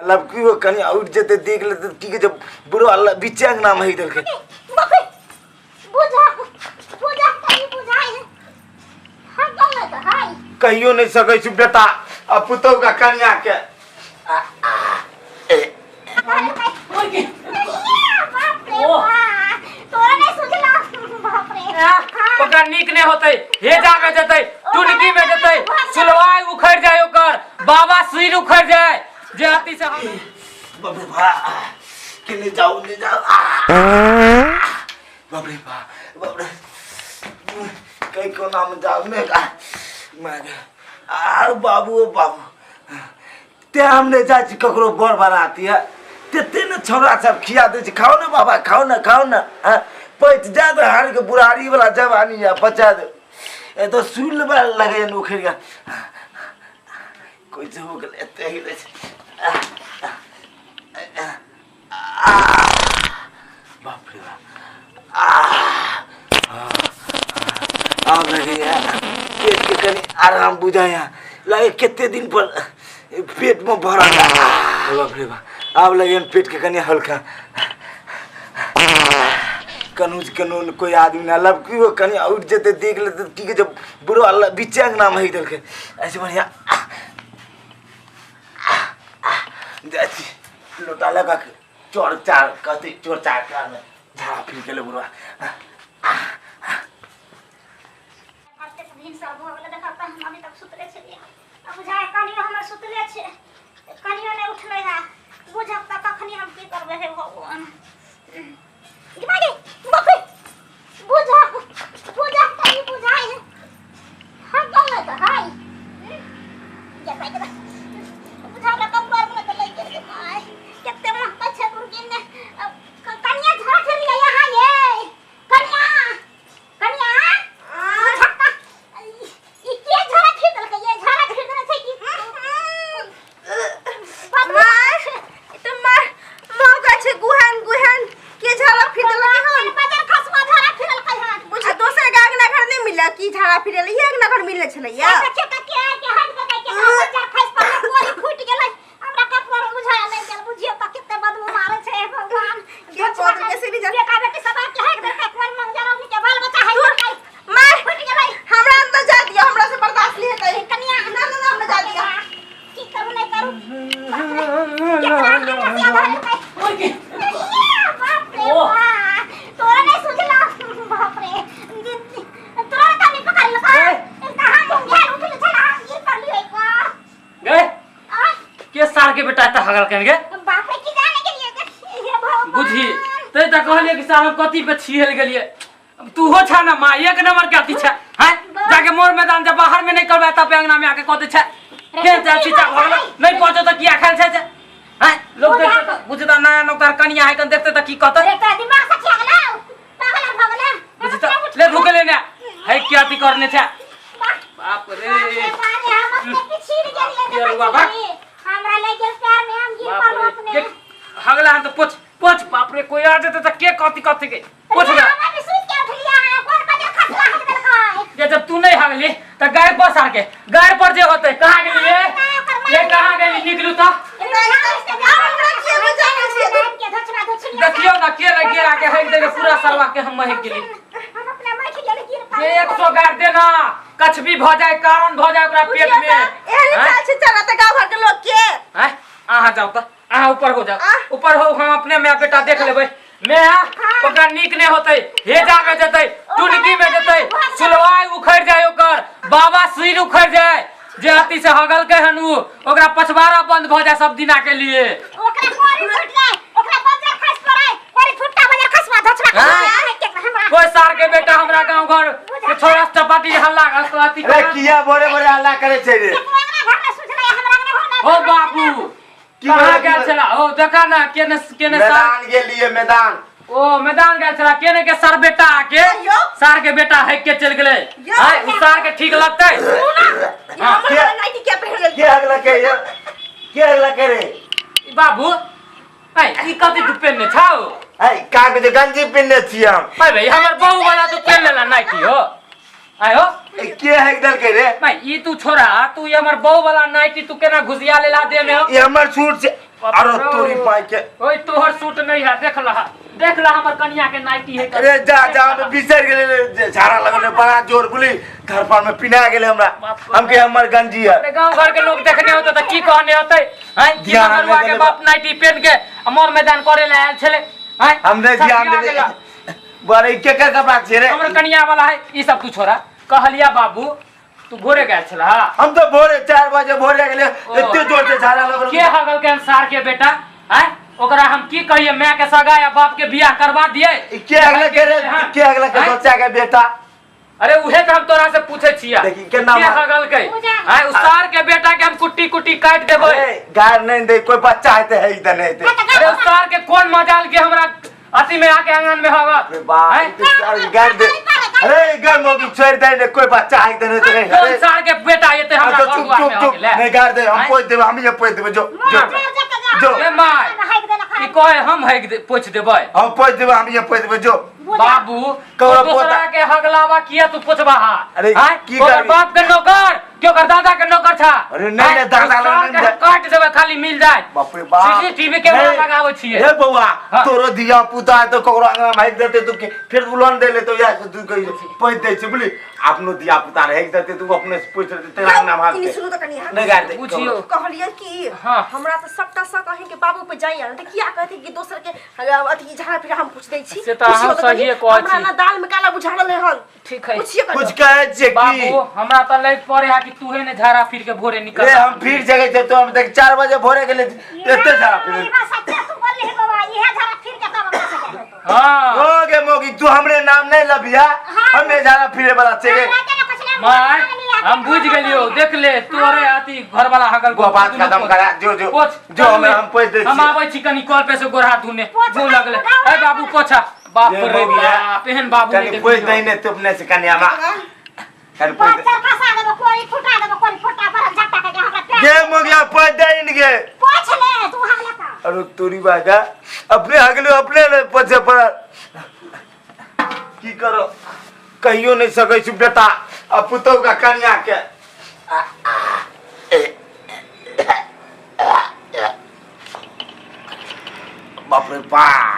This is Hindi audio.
मतलब कि वो कहीं उठ जते देख लेते की के जब बुरो अल्लाह बिचांग नाम है इधर के बापे बुझा बुझा कहीं बुझाई हां गलत हाय कहियो नहीं सकै छु बेटा अब पुतो का कन्या के ओकर नीक नहीं होते हे जाके जते टुनकी में जते सुलवाई उखड़ जाए ओकर बाबा सिर उखड़ जाए जे अति से बाप रे बा के ले जाओ बाप रे बा बाप रे कई को नाम जाओ में का मैं आ बाबू ते हमने जाची ककरो बर बनाती है ते न छोरा सब खिया दे खाओ ना बाबा खाओ ना पैट जा दे हार के बुढ़ारी वाला जवानी है बचा दे ए तो सुल लगे न उखड़ गया कोई जो गले ते ही ले बाप रे अब लगे पेट के कनी आराम बुझाया लगे कितने दिन पर पेट में भरा बाप रे अब लगे पेट के कनी हल्का कनूज कानून कोई आदमी ना लब कि वो कहीं उठ जते देख लेते की के जब बुरो अल्लाह बिचांग नाम है इधर के ऐसे बढ़िया जाती लोटा लगा के चोर चार कार में झाड़ा फिर के ले बुरो दिन सब भोगले देखा हम अभी तक सुतले छलिए अब बुझाय कनियो हमर सुतले छे कनियो ने उठले है बुझब त कखनी हम की करबे हे भगवान दिमागी बापे बुझा कहीं बुझाई है हां गलत हाय ये पैदा बुझा ला कंबर में तो लग के माय कितने मन पछे गुरगिन ने कन्या झरा फिर ले यहां ये कन्या ये के झरा फिर के ये झरा फिर के छै की माय तो मां का छै गुहन के झरा फिर के बाजार खसवा झरा फिर के हां बुझा दोसर गाग ना घर नहीं मिला की झरा फिर ले एक ना घर मिले छलैया के हट के बाजार खस पर कोरी फूट गेलै हमरा कपड़ा बुझाय नहीं चल बुझियो त कितने बदबू मारे छै भगवान के कोद के सिरी जा बेटा बेटी सब के हक देख कोन मंगजरा के बाल बच्चा है मार फूट गेलै हमरा अंदर जा दिया हमरा से बर्दाश्त नहीं है कन्या ना अंदर जा दिया की करू नहीं करू ओके तोरा नहीं सुझला बाप रे तोरा कमी पकड़ लो कहां तुम घेर उठल चला ये कर लियो एक गए के सार के बेटा त हगल कन गे बाप रे की जाने के लिए हे भगवान बुझी ते त कहलिए कि सार हम कथि पे छिहल गेलिए अब तू हो छा ना मां एक नंबर के अति छै हैं जाके मोर मैदान जब बाहर में नहीं करबे त अंगना में आके कहते छै के जा सीता भगल नहीं पहुंचो त किया खाल छै हैं लोग देखते बुझता नया नौकर कन्या है कन देखते त की कहते अरे का दिमाग से क्या गला पागल भगला बुझता ले ढुके लेने है क्या ती करने छै बाप रे हम अपने पीछे गेलिए हमरा ले गेल प्यार में हम ये कर अपने हगला हम तो पोछ बाप रे कोई आ जाते त के कथि के पोछ ले हम सुत के उठ लिया है कौन बजे खसला है देलकै ये जब तू नहीं हगली त गाय पर सार के गाय पर जे होते कहां गेली ये कहां गेली निकलू त देखियो ना के लगे आके है दे पूरा सरवा के हम महक गेली हम अपने माई के लिए गिर ये 100 गाड़ देना कछ भी भ जाए कारण भ जाए ओकरा पेट में एहन चाल से चला त गांव भर के लोग के हैं आहा जाओ त आहा ऊपर हो जाओ ऊपर हो हम अपने मैं बेटा देख लेबै मैं ओकरा नीक नहीं होते हे जाके जते टुनकी में जते सुलवाई उखड़ जाए ओकर बाबा सिर उखड़ जाए जे अति से हगल के हनु ओकरा पछवाड़ा बंद भ जाए सब दिना के लिए ओकरा कोरी फुट जाए ओकरा बजा खस पड़े कोरी फुटता बजा खसवा धछड़ा कोई सार के बेटा हमरा गांव घर के छोरा चपाटी हल्ला अति अरे किया बोरे हल्ला करे छै रे ओ बाबू कहां गेल छला ओ देखा ना केने मैदान गेलिए मैदान ओ मैदान गए छला केने के सर बेटा आके सार के बेटा है के चल गेले हाय उ सार के ठीक लगतै हां नाइटी के पहन ले के अगला के रे बाबू भाई ई कथि तू पहनने छाओ आई का के गंजी पहनने छी हम भाई भाई हमर बहू वाला तू पहन लेला नाइटी हो आयो के है इधर के रे भाई ई तू छोरा तू ये हमर बहू वाला नाइटी तू केना घुसिया लेला दे में ये हमर सूट से अरे तोरी पाई के ओए तोहर सूट नहीं है देख ला हमर कन्या के नाइटी है अरे जा हम बिसर गेले झाड़ा लगने बड़ा जोर बुली घर पर में पिना गेले हमरा हमके हमर गंजी है अपने गांव घर के लोग देखने होते त की कहने होते हैं कि मगरवा के बाप नाइटी पहन के मोर मैदान करे ले आयल छले हैं हमने ध्यान दे बारे के कपड़ा छे रे हमर कन्या वाला है ई सब तू छोरा कहलिया बाबू तू भोरे गए छला हम तो भोरे 4 बजे भोरे गेले इतने जोर से झाड़ा लगल के हगल के अनुसार के बेटा हैं ओकरा हम की कहिए मैं के सगा या बाप के बियाह करवा दिए के अगला के रे के अगला के बच्चा के बेटा अरे उहे तो हम तोरा से पूछे छिया देखी के नाम हगल के हैं उसार के बेटा के हम कुट्टी कुट्टी काट देबै गार नहीं दे कोई बच्चा है तो है इधर नहीं थे अरे उसार के कौन मजाल के हमरा अति में आके आंगन में होगा हैं गार दे अरे घर में छोड़ दे कोई बच्चा है इधर नहीं थे कौन सार के बेटा ये ते हमरा चुप नहीं गार दे हम पोछ देबे हम ये पोछ देबे जो ए माय ई कहे हम हैग पोछ देबै हम पोछ देबे हम ये पोछ देबे जो बाबू कौरा दूसरा के हगलावा किया तू पोछबा अरे की कर बाप के नौकर क्यों कर दादा के नौकर था अरे नहीं दादा के काट देबे खाली मिल जाए बाप रे बाप सीसीटीवी कैमरा लगावे छिए हे बउआ तोरो दिया पुता है तो ककरो अंगना माइक देते तू फिर उलन दे ले तो या तू कहि पैद दे छी बुली अपनो दिया पुता रहे देते तू अपने से पूछ देते तेरा नाम हाथ इनी सुनो तो कनी नहीं गार दे बुझियो कहलिए कि हां हमरा तो सबटा सा कहे के बाबू पे जाइया त किया कहते कि दोसर के अथी झाड़ा फिर हम पूछ दै छी से तो हम सही कहै छी हमरा ना दाल में काला बुझाड़ल है हन ठीक है कुछ कहे छे की बाबू हमरा त लग पड़े है कि तूहे ने झाड़ा फिर के भोरे निकल रे हम फिर जगह थे तो हम देख 4 बजे भोरे गेले एते झाड़ा फिर हां होगे मोगी तू हमरे नाम नहीं लबिया हमें झाड़ा फिरे वाला छे माय हम बुझ गेलियो देख ले तोरे आती घर वाला हगल को बात खत्म करा जो हम पोछ दे हम आबै छी कनी कॉल पे से गोर हाथ धुने जो लगले ए बाबू पोछा बाप रे बाप एहन बाबू ने पोछ दे ने तू अपने से कन्या मा कन पोछ के मोगिया पोछ दे इनके अरे तोरी बागा अपने हगलो अपने ने पोछे पर की करो कहियो नहीं सकै छु बेटा अब पुतौ का कन्या के बाप रे बाप